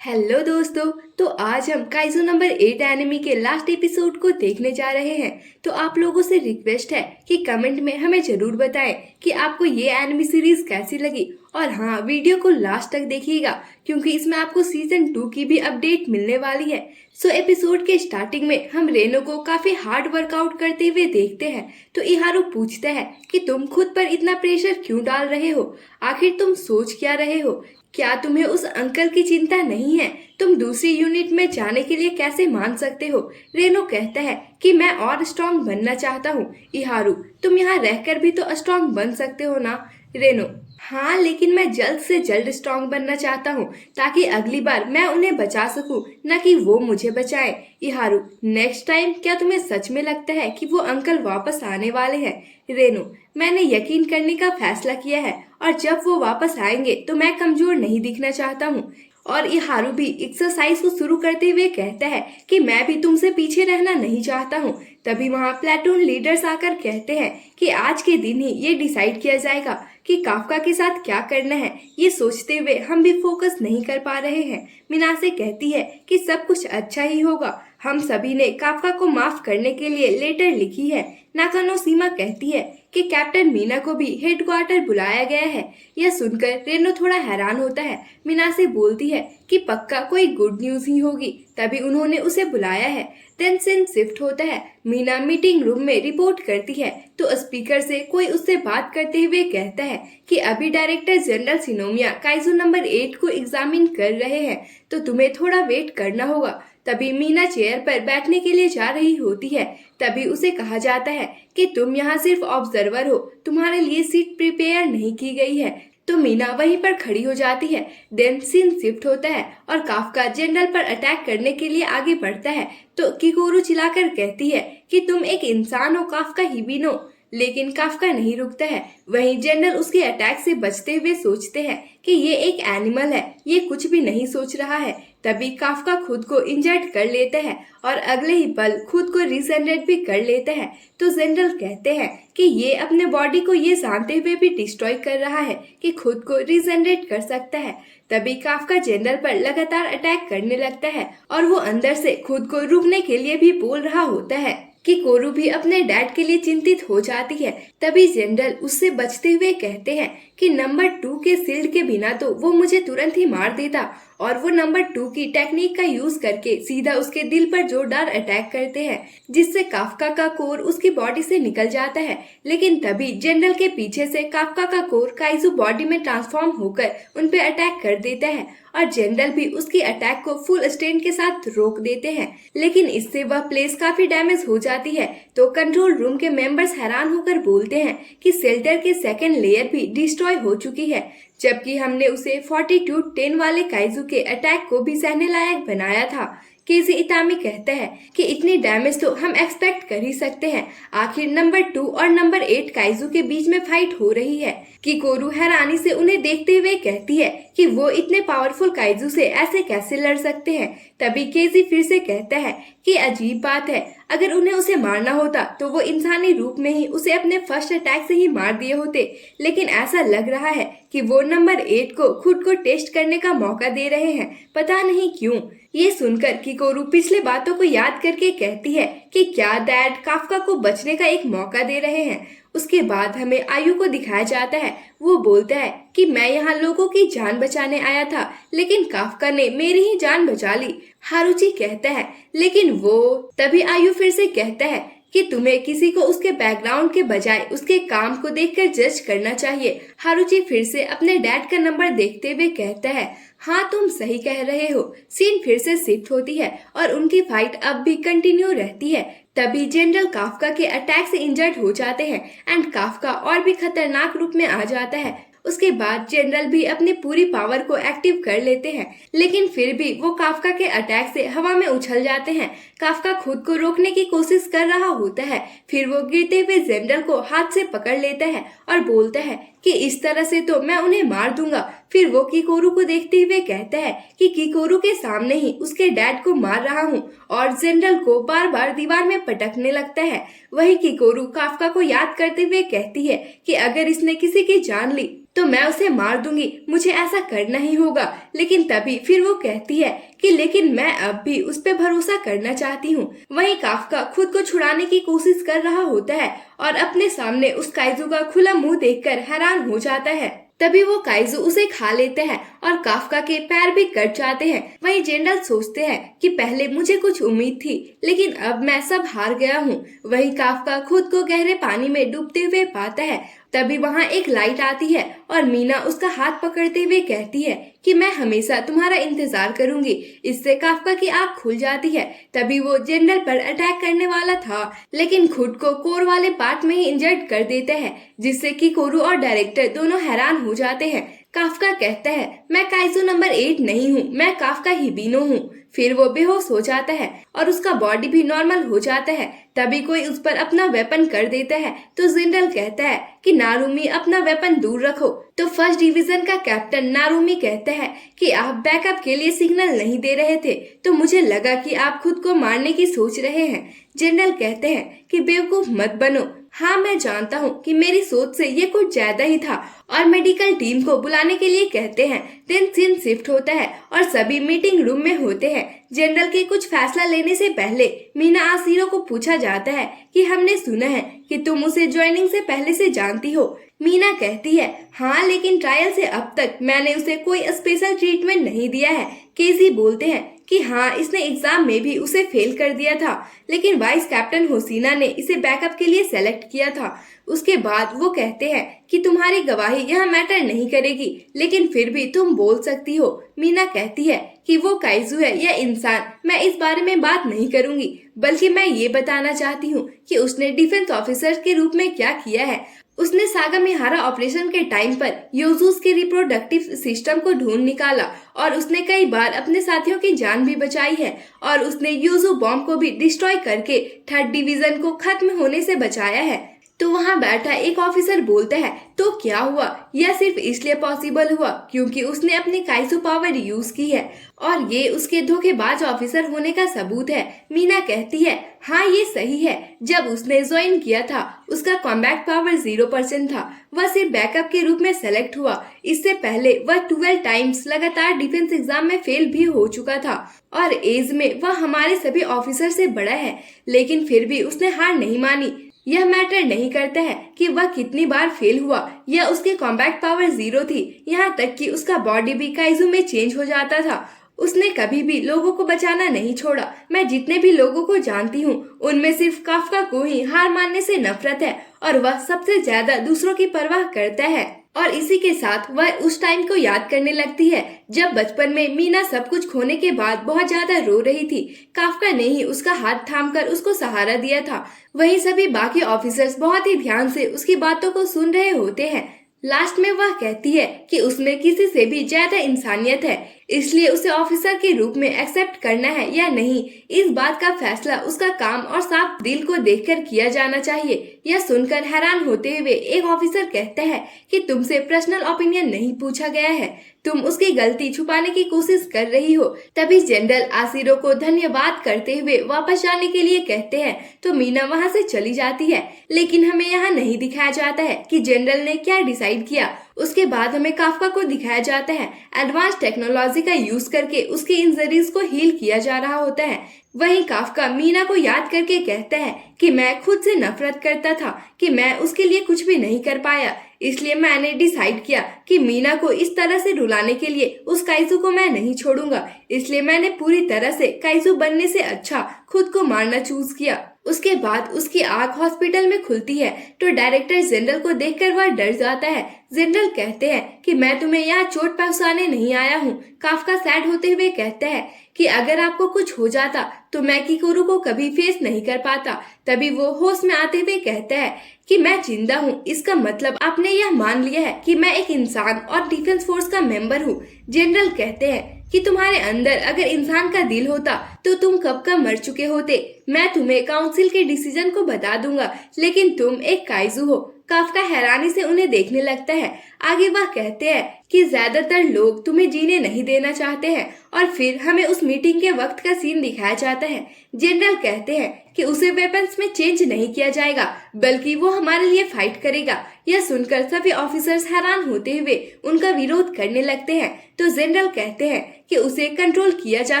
Hello दोस्तों। तो आज हम काइजू नंबर 8 एनिमी के लास्ट एपिसोड को देखने जा रहे हैं। तो आप लोगों से रिक्वेस्ट है कि कमेंट में हमें जरूर बताएं कि आपको ये एनिमी सीरीज कैसी लगी। और हाँ, वीडियो को लास्ट तक देखिएगा क्योंकि इसमें आपको सीजन 2 की भी अपडेट मिलने वाली है। सो एपिसोड के स्टार्टिंग में हम रेनो को काफी हार्ड वर्कआउट करते हुए देखते हैं। तो इहारू पूछता है कि तुम खुद पर इतना प्रेशर क्यों डाल रहे हो, आखिर तुम सोच क्या रहे हो, क्या तुम्हें उस अंकल की चिंता नहीं है, तुम दूसरी यूनिट में जाने के लिए कैसे मान सकते हो। रेनो कहता है कि मैं और स्ट्रांग बनना चाहता हूँ। इहारू, तुम यहाँ रहकर भी तो स्ट्रांग बन सकते हो ना। रेनो, हाँ लेकिन मैं जल्द से जल्द स्ट्रांग बनना चाहता हूँ ताकि अगली बार मैं उन्हें बचा सकूं, न कि वो मुझे बचाए। इहारू, नेक्स्ट टाइम क्या तुम्हें सच में लगता है कि वो अंकल वापस आने वाले हैं। रेनो, मैंने यकीन करने का फैसला किया है और जब वो वापस आएंगे तो मैं कमजोर नहीं दिखना चाहता हूँ। और इहारू भी एक्सरसाइज को शुरू करते हुए कहता है कि मैं भी तुमसे पीछे रहना नहीं चाहता हूँ। तभी वहाँ प्लेटून लीडर्स आकर कहते हैं कि आज के दिन ही ये डिसाइड किया जाएगा कि काफका के साथ क्या करना है। ये सोचते हुए हम भी फोकस नहीं कर पा रहे हैं। मिनासे कहती है कि सब कुछ अच्छा ही होगा, हम सभी ने काफका को माफ करने के लिए लेटर लिखी है। नाकानोशीमा कहती है कि कैप्टन मीना को भी हेडक्वार्टर बुलाया गया है। यह सुनकर रेनो थोड़ा हैरान होता है। मीनासे बोलती है कि पक्का कोई गुड न्यूज ही होगी, तभी उन्होंने उसे बुलाया है। देन सीन शिफ्ट होता है। मीना मीटिंग रूम में रिपोर्ट करती है तो स्पीकर से कोई उससे बात करते हुए कहता है कि अभी डायरेक्टर जनरल सिनोमिया काइजू नंबर 8 को एग्जामिन कर रहे हैं, तो तुम्हें थोड़ा वेट करना होगा। तभी मीना चेयर पर बैठने के लिए जा रही होती है। तभी उसे कहा जाता है कि तुम यहाँ सिर्फ ऑब्जर्वर हो, तुम्हारे लिए सीट प्रिपेयर नहीं की गई है। तो मीना वहीं पर खड़ी हो जाती है। देन सीन शिफ्ट होता है और काफका जनरल पर अटैक करने के लिए आगे बढ़ता है। तो किकोरू चिल्लाकर कहती है कि तुम एक इंसान हो काफका हिबिनो, लेकिन काफका नहीं रुकता है। वहीं जनरल उसके अटैक से बचते हुए सोचते हैं कि ये एक एनिमल है, ये कुछ भी नहीं सोच रहा है। तभी काफका खुद को इंजर्ड कर लेता है और अगले ही पल खुद को रिजेनरेट भी कर लेता है। तो जनरल कहते हैं कि ये अपने बॉडी को ये जानते हुए भी डिस्ट्रॉय कर रहा है कि खुद को रिजेनरेट कर सकता है। तभी काफका जनरल पर लगातार अटैक करने लगता है और वो अंदर से खुद को रुकने के लिए भी बोल रहा होता है कि कोरू भी अपने डैड के लिए चिंतित हो जाती है। तभी जनरल उससे बचते हुए कहते हैं कि नंबर 2 के शील्ड के बिना तो वो मुझे तुरंत ही मार देता, और वो नंबर 2 की टेक्निक का यूज करके सीधा उसके दिल पर जोरदार अटैक करते हैं, जिससे काफका का कोर उसकी बॉडी से निकल जाता है। लेकिन तभी जनरल के पीछे से काफका का कोर काइजू बॉडी में ट्रांसफॉर्म होकर उन पे अटैक कर देता है और जनरल भी उसकी अटैक को फुल स्ट्रेंथ के साथ रोक देते हैं। लेकिन इससे वह प्लेस काफी डैमेज हो जाती है। तो कंट्रोल रूम के मेंबर्स हैरान होकर बोलते हैं कि शेल्टर के सेकेंड लेयर भी डिस्ट्रॉय हो चुकी है, जबकि हमने उसे 42-10 वाले काइजू के अटैक को भी सहने लायक बनाया था। केजी इतामी कहता है कि इतनी डैमेज तो हम एक्सपेक्ट कर ही सकते हैं, आखिर नंबर 2 और नंबर 8 काइजू के बीच में फाइट हो रही है। किकोरू हैरानी से उन्हें देखते हुए कहती है कि वो इतने पावरफुल काइजू से ऐसे कैसे लड़ सकते हैं। तभी केजी फिर से कहता है कि अजीब बात है, अगर उन्हें उसे मारना होता तो वो इंसानी रूप में ही उसे अपने फर्स्ट अटैक से ही मार दिए होते, लेकिन ऐसा लग रहा है कि वो नंबर 8 को खुद को टेस्ट करने का मौका दे रहे हैं, पता नहीं क्यों। ये सुनकर किकोरू पिछले बातों को याद करके कहती है कि क्या डैड काफका को बचने का एक मौका दे रहे हैं। उसके बाद हमें आयु को दिखाया जाता है। वो बोलता है कि मैं यहाँ लोगों की जान बचाने आया था, लेकिन काफका ने मेरी ही जान बचा ली। हारुची कहता है लेकिन वो। तभी आयु फिर से कहता है कि तुम्हें किसी को उसके बैकग्राउंड के बजाय उसके काम को देखकर जज करना चाहिए। हारुची फिर से अपने डैड का नंबर देखते हुए कहता है, हाँ तुम सही कह रहे हो। सीन फिर से शिफ्ट होती है और उनकी फाइट अब भी कंटिन्यू रहती है। तभी जनरल काफका के अटैक से इंजर्ड हो जाते हैं एंड काफका और भी खतरनाक रूप में आ जाता है। उसके बाद जनरल भी अपनी पूरी पावर को एक्टिव कर लेते हैं, लेकिन फिर भी वो काफका के अटैक से हवा में उछल जाते हैं। काफका खुद को रोकने की कोशिश कर रहा होता है, फिर वो गिरते हुए जनरल को हाथ से पकड़ लेता है और बोलता है कि इस तरह से तो मैं उन्हें मार दूंगा। फिर वो किकोरू को देखते हुए कहता है कि किकोरू के सामने ही उसके डैड को मार रहा हूँ, और जनरल को बार बार दीवार में पटकने लगता है। वही किकोरू काफका को याद करते हुए कहती है कि अगर इसने किसी की जान ली तो मैं उसे मार दूंगी, मुझे ऐसा करना ही होगा। लेकिन तभी फिर वो कहती है कि लेकिन मैं अब भी उस पर भरोसा करना चाहती हूँ। वहीं काफ्का खुद को छुड़ाने की कोशिश कर रहा होता है और अपने सामने उस काइजू का खुला मुंह देखकर हैरान हो जाता है। तभी वो काइजू उसे खा लेते हैं और काफ्का के पैर भी कट जाते हैं। वहीं जनरल सोचते हैं कि पहले मुझे कुछ उम्मीद थी, लेकिन अब मैं सब हार गया हूँ। वहीं काफ्का खुद को गहरे पानी में डूबते हुए पाता है। तभी वहाँ एक लाइट आती है और मीना उसका हाथ पकड़ते हुए कहती है कि मैं हमेशा तुम्हारा इंतजार करूंगी। इससे काफ्का की आंख खुल जाती है। तभी वो जनरल पर अटैक करने वाला था, लेकिन खुद को कोर वाले पार्ट में ही इंजर्ड कर देते हैं, जिससे कि कोरू और डायरेक्टर दोनों हैरान हो जाते हैं। काफ्का कहता है मैं काइजू नंबर 8 नहीं हूँ, मैं काफ्का हिबिनो हूँ। फिर वो बेहोश हो जाता है और उसका बॉडी भी नॉर्मल हो जाता है। तभी कोई उस पर अपना वेपन कर देता है तो जनरल कहता है कि नारुमी अपना वेपन दूर रखो। तो फर्स्ट डिवीजन का कैप्टन नारुमी कहता है कि आप बैकअप के लिए सिग्नल नहीं दे रहे थे, तो मुझे लगा कि आप खुद को मारने की सोच रहे हैं। जनरल कहते हैं कि बेवकूफ मत बनो, हाँ मैं जानता हूँ कि मेरी सोच से ये कुछ ज्यादा ही था, और मेडिकल टीम को बुलाने के लिए कहते हैं। दिन सीन शिफ्ट होता है और सभी मीटिंग रूम में होते हैं। जनरल के कुछ फैसला लेने से पहले मीना आसिरो को पूछा जाता है कि हमने सुना है कि तुम उसे ज्वाइनिंग से पहले से जानती हो। मीना कहती है हाँ, लेकिन ट्रायल से अब तक मैंने उसे कोई स्पेशल ट्रीटमेंट नहीं दिया है। केजी बोलते हैं कि हाँ, इसने एग्जाम में भी उसे फेल कर दिया था, लेकिन वाइस कैप्टन होसीना ने इसे बैकअप के लिए सेलेक्ट किया था। उसके बाद वो कहते हैं कि तुम्हारी गवाही यहाँ मैटर नहीं करेगी, लेकिन फिर भी तुम बोल सकती हो। मीना कहती है कि वो काइजू है या इंसान, मैं इस बारे में बात नहीं करूंगी, बल्कि मैं ये बताना चाहती हूँ कि उसने डिफेंस ऑफिसर के रूप में क्या किया है। उसने सागामिहारा ऑपरेशन के टाइम पर योजुस के रिप्रोडक्टिव सिस्टम को ढूंढ निकाला और उसने कई बार अपने साथियों की जान भी बचाई है, और उसने यूजू बॉम्ब को भी डिस्ट्रॉय करके थर्ड डिवीजन को खत्म होने से बचाया है। तो वहाँ बैठा एक ऑफिसर बोलता है तो क्या हुआ, यह सिर्फ इसलिए पॉसिबल हुआ क्योंकि उसने अपनी काइजू पावर यूज की है, और ये उसके धोखेबाज ऑफिसर होने का सबूत है। मीना कहती है हाँ ये सही है, जब उसने ज्वाइन किया था उसका कॉम्बैट पावर 0% था, वह सिर्फ बैकअप के रूप में सेलेक्ट हुआ। इससे पहले वह 12 टाइम्स लगातार डिफेंस एग्जाम में फेल भी हो चुका था, और एज में वह हमारे सभी ऑफिसर से बड़ा है, लेकिन फिर भी उसने हार नहीं मानी। यह मैटर नहीं करता है कि वह कितनी बार फेल हुआ या उसकी कॉम्बैट पावर 0 थी, यहाँ तक कि उसका बॉडी भी काइजू में चेंज हो जाता था। उसने कभी भी लोगों को बचाना नहीं छोड़ा। मैं जितने भी लोगों को जानती हूँ उनमें सिर्फ काफ्का को ही हार मानने से नफरत है, और वह सबसे ज्यादा दूसरों की परवाह करता है। और इसी के साथ वह उस टाइम को याद करने लगती है जब बचपन में मीना सब कुछ खोने के बाद बहुत ज्यादा रो रही थी। काफ्का ने ही उसका हाथ थामकर उसको सहारा दिया था। वहीं सभी बाकी ऑफिसर्स बहुत ही ध्यान से उसकी बातों को सुन रहे होते हैं। लास्ट में वह कहती है कि उसमें किसी से भी ज्यादा इंसानियत है, इसलिए उसे ऑफिसर के रूप में एक्सेप्ट करना है या नहीं, इस बात का फैसला उसका काम और साफ दिल को देखकर किया जाना चाहिए। यह सुनकर हैरान होते हुए एक ऑफिसर कहता है कि तुमसे पर्सनल ओपिनियन नहीं पूछा गया है, तुम उसकी गलती छुपाने की कोशिश कर रही हो। तभी जनरल आसिरो को धन्यवाद करते हुए वापस जाने के लिए कहते हैं, तो मीना वहाँ से चली जाती है। लेकिन हमें यहाँ नहीं दिखाया जाता है कि जनरल ने क्या डिसाइड किया। उसके बाद हमें काफ्का को दिखाया जाता है एडवांस टेक्नोलॉजी का यूज करके उसकी इंजरीज को हील किया जा रहा होता है। वहीं काफ्का मीना को याद करके कहता है कि मैं खुद से नफरत करता था कि मैं उसके लिए कुछ भी नहीं कर पाया, इसलिए मैंने डिसाइड किया कि मीना को इस तरह से रुलाने के लिए उस काइजू को मैं नहीं छोड़ूंगा। इसलिए मैंने पूरी तरह से काइजू बनने से अच्छा खुद को मारना चूज किया। उसके बाद उसकी आंख हॉस्पिटल में खुलती है तो डायरेक्टर जनरल को देखकर वह डर जाता है। जनरल कहते हैं कि मैं तुम्हें यहाँ चोट पहुंचाने नहीं आया हूँ। काफ्का सैड होते हुए कहता है कि अगर आपको कुछ हो जाता तो मैं किकोरू को कभी फेस नहीं कर पाता। तभी वो होश में आते हुए कहता है कि मैं जिंदा हूँ, इसका मतलब आपने यह मान लिया है कि मैं एक इंसान और डिफेंस फोर्स का मेंबर हूँ। जनरल कहते हैं कि तुम्हारे अंदर अगर इंसान का दिल होता तो तुम कब का मर चुके होते। मैं तुम्हें काउंसिल के डिसीजन को बता दूंगा, लेकिन तुम एक काइजू हो। काफ्का हैरानी से उन्हें देखने लगता है। आगे वह कहते हैं कि ज्यादातर लोग तुम्हें जीने नहीं देना चाहते हैं और फिर हमें उस मीटिंग के वक्त का सीन दिखाया जाता है। जनरल कहते हैं कि उसे वेपन्स में चेंज नहीं किया जाएगा बल्कि वो हमारे लिए फाइट करेगा। यह सुनकर सभी ऑफिसर्स हैरान होते हुए उनका विरोध करने लगते हैं। तो जनरल कहते हैं कि उसे कंट्रोल किया जा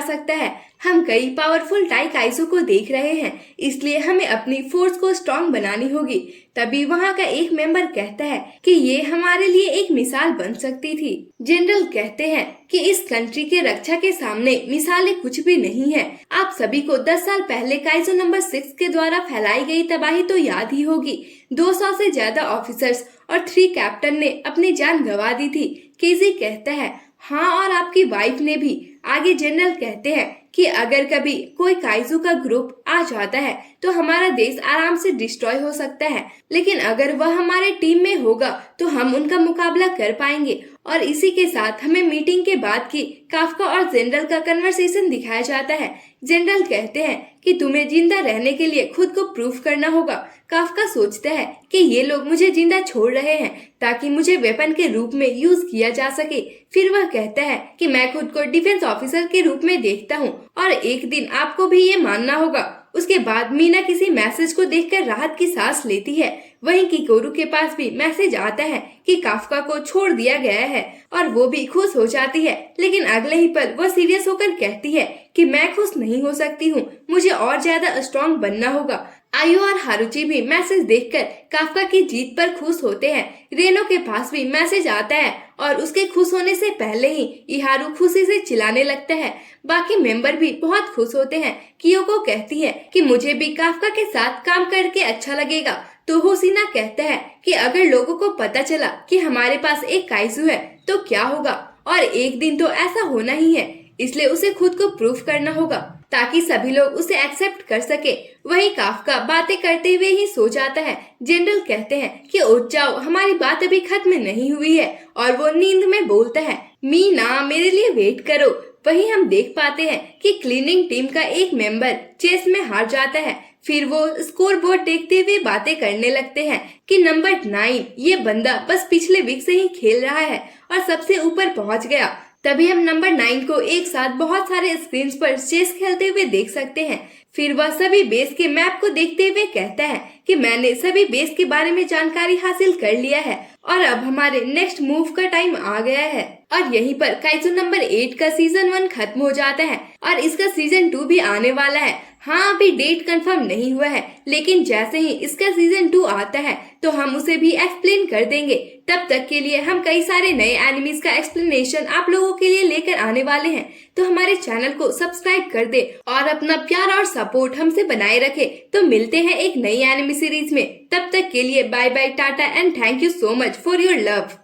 सकता है। हम कई पावरफुल टाइकाइजू को देख रहे हैं, इसलिए हमें अपनी फोर्स को स्ट्रांग बनानी होगी। तभी वहाँ का एक मेंबर कहता है कि ये हमारे लिए एक मिसाल बन सकती थी। जनरल कहते हैं कि इस कंट्री के रक्षा के सामने मिसालें कुछ भी नहीं है। आप सभी को 10 साल पहले काइजू नंबर 6 के द्वारा फैलाई गई तबाही तो याद ही होगी। 200 से ज्यादा ऑफिसर्स और 3 कैप्टन ने अपनी जान गंवा दी थी। केजी कहता है हाँ, और आपकी वाइफ ने भी। आगे जनरल कहते हैं कि अगर कभी कोई काइजू का ग्रुप आ जाता है तो हमारा देश आराम से डिस्ट्रॉय हो सकता है, लेकिन अगर वह हमारे टीम में होगा तो हम उनका मुकाबला कर पाएंगे। और इसी के साथ हमें मीटिंग के बाद की काफका और जनरल का कन्वर्सेशन दिखाया जाता है। जनरल कहते हैं कि तुम्हें जिंदा रहने के लिए खुद को प्रूफ करना होगा। काफका सोचता है कि ये लोग मुझे जिंदा छोड़ रहे हैं ताकि मुझे वेपन के रूप में यूज किया जा सके। फिर वह कहता है कि मैं खुद को डिफेंस ऑफिसर के रूप में देखता हूँ और एक दिन आपको भी ये मानना होगा। उसके बाद मीना किसी मैसेज को देखकर राहत की सांस लेती है। वहीं किकोरू के पास भी मैसेज आता है कि काफका को छोड़ दिया गया है और वो भी खुश हो जाती है, लेकिन अगले ही पल वह सीरियस होकर कहती है कि मैं खुश नहीं हो सकती हूँ, मुझे और ज्यादा स्ट्रॉन्ग बनना होगा। आयु और हारुची भी मैसेज देखकर काफका की जीत पर खुश होते हैं। रेनो के पास भी मैसेज आता है और उसके खुश होने से पहले ही इहारू खुशी से चिल्लाने लगता है। बाकी मेंबर भी बहुत खुश होते हैं। कियोको कहती है कि मुझे भी काफका के साथ काम करके अच्छा लगेगा। तो होशिना कहता है कि अगर लोगों को पता चला कि हमारे पास एक काइजू है तो क्या होगा, और एक दिन तो ऐसा होना ही है, इसलिए उसे खुद को प्रूफ करना होगा ताकि सभी लोग उसे एक्सेप्ट कर सके। वही काफका बातें करते हुए ही सो जाता है। जनरल कहते हैं कि उठ जाओ, हमारी बात अभी खत्म नहीं हुई है, और वो नींद में बोलता है मीना मेरे लिए वेट करो। वही हम देख पाते हैं कि क्लीनिंग टीम का एक मेंबर चेस में हार जाता है। फिर वो स्कोर बोर्ड देखते हुए बातें करने लगते हैं कि नंबर 9 ये बंदा बस पिछले वीक से ही खेल रहा है और सबसे ऊपर पहुंच गया। तभी हम नंबर 9 को एक साथ बहुत सारे स्क्रीन पर चेस खेलते हुए देख सकते हैं। फिर वह सभी बेस के मैप को देखते हुए कहता है कि मैंने सभी बेस के बारे में जानकारी हासिल कर लिया है और अब हमारे नेक्स्ट मूव का टाइम आ गया है। और यहीं पर काइजू नंबर 8 का सीजन 1 खत्म हो जाता है और इसका सीजन 2 भी आने वाला है। हाँ, अभी डेट कंफर्म नहीं हुआ है, लेकिन जैसे ही इसका सीजन 2 आता है तो हम उसे भी एक्सप्लेन कर देंगे। तब तक के लिए हम कई सारे नए एनिमीज का एक्सप्लेनेशन आप लोगों के लिए लेकर आने वाले हैं, तो हमारे चैनल को सब्सक्राइब कर दे और अपना प्यार और सपोर्ट हमसे बनाए रखे। तो मिलते हैं एक नई एनिमी सीरीज में, तब तक के लिए bye bye, tata and thank you so much for your love.